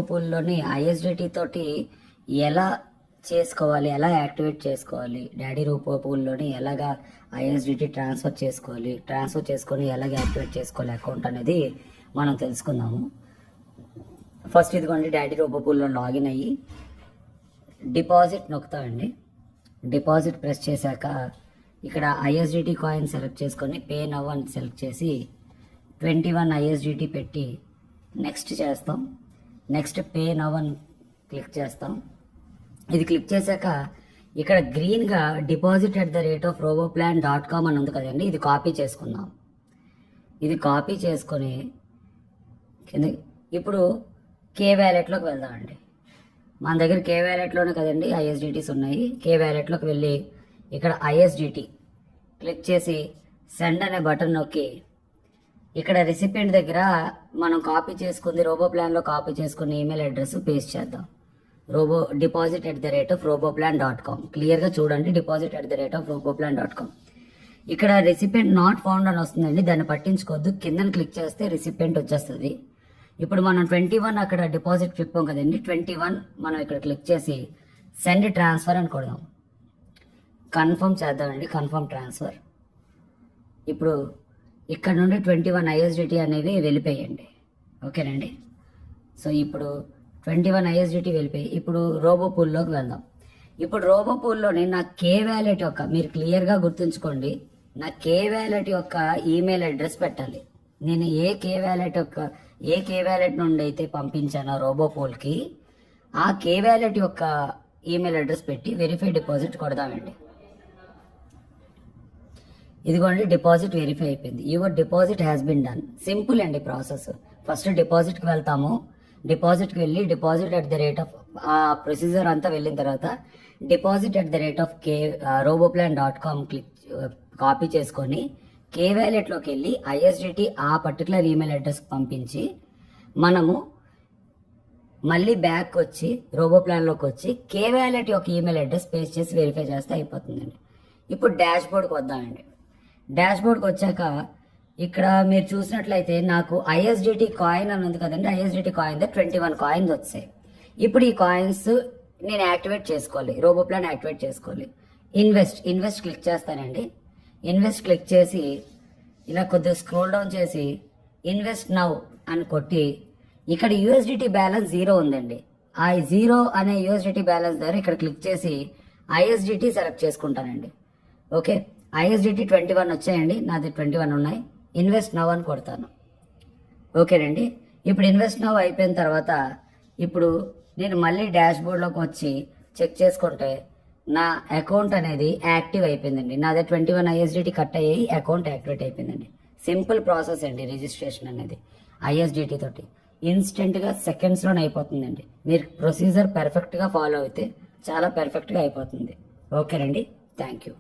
పూల్లోని ISDT తోటి ఎలా చేసుకోవాలి, ఎలా యాక్టివేట్ చేసుకోవాలి, డాడీ రూపో పూల్లోని ఎలాగా ఐఎస్డిటి ట్రాన్స్ఫర్ చేసుకొని ఎలాగ యాక్టివేట్ చేసుకోవాలి అకౌంట్ అనేది మనం తెలుసుకుందాము. ఫస్ట్ ఇదిగోండి, డాడీ రూపో పూల్లో లాగిన్ అయ్యి డిపాజిట్ నొక్కుతామండి. డిపాజిట్ ప్రెస్ చేశాక ఇక్కడ ఐఎస్డిటి కాయిన్ సెలెక్ట్ చేసుకొని పే నవ్ అని సెలెక్ట్ చేసి 21 ఐఎస్డిటి పెట్టి నెక్స్ట్ చేస్తాం. నెక్స్ట్ పే నవ్ అని క్లిక్ చేస్తాం. ఇది క్లిక్ చేశాక ఇక్కడ గ్రీన్గా deposit@roboplan.com అని ఉంది కదండి, ఇది కాపీ చేసుకుందాం. ఇది కాపీ చేసుకొని ఇప్పుడు కే వ్యాలెట్లోకి వెళ్దామండి. మన దగ్గర కే వ్యాలెట్లోనే కదండి ఐఎస్డిటీస్ ఉన్నాయి. కే వ్యాలెట్లోకి వెళ్ళి ఇక్కడ ఐఎస్డిటి క్లిక్ చేసి సెండ్ అనే బటన్ నొక్కి ఇక్కడ రిసిపియంట్ దగ్గర మనం కాపీ చేసుకుంది రోబోప్లాన్లో కాపీ చేసుకున్న ఈమెయిల్ అడ్రస్ పేస్ట్ చేద్దాం. deposit@roboplan.com క్లియర్గా చూడండి, deposit@roboplan.com. ఇక్కడ రిసిపియంట్ నాట్ ఫౌండ్ అని వస్తుందండి, దాన్ని పట్టించుకోవద్దు. కిందన క్లిక్ చేస్తే రిసిపియంట్ వచ్చేస్తుంది. ఇప్పుడు మనం 21 అక్కడ డిపాజిట్ చెప్పాం కదండి, 21 మనం ఇక్కడ క్లిక్ చేసి సెండ్ ట్రాన్స్ఫర్ అని కొడదాం. కన్ఫర్మ్ చేద్దామండి, కన్ఫర్మ్ ట్రాన్స్ఫర్. ఇప్పుడు ఇక్కడ నుండి 21 ఐఎస్డిటి అనేవి వెళ్ళిపోయండి. ఓకేనండి. సో ఇప్పుడు 21 ఐఎస్డిటి వెళ్ళిపోయి ఇప్పుడు రోబోపూల్లోకి వెళ్దాం. ఇప్పుడు రోబోపూల్లోని నా కే వ్యాలెట్ యొక్క, మీరు క్లియర్గా గుర్తుంచుకోండి, నా కే వ్యాలెట్ యొక్క ఈమెయిల్ అడ్రస్ పెట్టాలి. నేను ఏ కే వ్యాలెట్ నుండి అయితే పంపించానో రోబోపూల్కి ఆ కే వ్యాలెట్ యొక్క ఈమెయిల్ అడ్రస్ పెట్టి వెరిఫై డిపాజిట్ కొడదామండి. ఇదిగోండి, డిపాజిట్ వెరిఫై అయిపోయింది. Your deposit has been done. Simple అండి ప్రాసెస్. ఫస్ట్ డిపాజిట్కి వెళ్తాము. డిపాజిట్కి వెళ్ళి ఆ ప్రొసీజర్ అంతా వెళ్ళిన తర్వాత deposit@roboplan.com కాపీ చేసుకొని కే వ్యాలెట్లోకి వెళ్ళి ఐఎస్డిటి ఆ పర్టికులర్ ఈమెయిల్ అడ్రస్కి పంపించి మనము మళ్ళీ బ్యాక్ వచ్చి రోబోప్లాన్లోకి వచ్చి కే వ్యాలెట్ యొక్క ఈమెయిల్ అడ్రస్ పేస్ట్ చేసి వెరిఫై చేస్తే అయిపోతుందండి. ఇప్పుడు డాష్ బోర్డ్కి వద్దామండి. డాష్ బోర్డ్కి వచ్చాక ఇక్కడ మీరు చూసినట్లయితే నాకు ఐఎస్డిటి కాయిన్ అని ఉంది కదండి, ఐఎస్డిటి కాయిన్ 21 కాయిన్స్ వచ్చాయి. ఇప్పుడు ఈ కాయిన్స్ నేను యాక్టివేట్ చేసుకోవాలి, రోబోప్లాన్ యాక్టివేట్ చేసుకోవాలి. ఇన్వెస్ట్ క్లిక్ చేస్తానండి. ఇన్వెస్ట్ క్లిక్ చేసి ఇలా కొద్దిగా స్క్రోల్ డౌన్ చేసి ఇన్వెస్ట్ నౌ అని కొట్టి ఇక్కడ యూఎస్డిటి బ్యాలెన్స్ 0 ఉందండి. ఆ 0 అనే యూఎస్డిటి బ్యాలెన్స్ దగ్గర ఇక్కడ క్లిక్ చేసి ఐఎస్డిటి సెలెక్ట్ చేసుకుంటానండి. ఓకే, ఐఎస్డిటి 21 వచ్చాయండి, నాది 21 ఉన్నాయి. ఇన్వెస్ట్ నవ్ అని కొడతాను. ఓకేనండి. ఇప్పుడు ఇన్వెస్ట్ నవ్ అయిపోయిన తర్వాత ఇప్పుడు నేను మళ్ళీ డాష్ బోర్డ్లోకి వచ్చి చెక్ చేసుకుంటే నా అకౌంట్ అనేది యాక్టివ్ అయిపోయిందండి. నాదే 21 ఐఎస్డిటి కట్ అయ్యి అకౌంట్ యాక్టివేట్ అయిపోయిందండి. సింపుల్ ప్రాసెస్ అండి రిజిస్ట్రేషన్ అనేది ఐఎస్డిటి తోటి. ఇన్స్టెంట్గా సెకండ్స్లోనే అయిపోతుందండి. మీరు ప్రొసీజర్ పర్ఫెక్ట్గా ఫాలో అయితే చాలా పర్ఫెక్ట్గా అయిపోతుంది. ఓకేనండి, థ్యాంక్ యూ.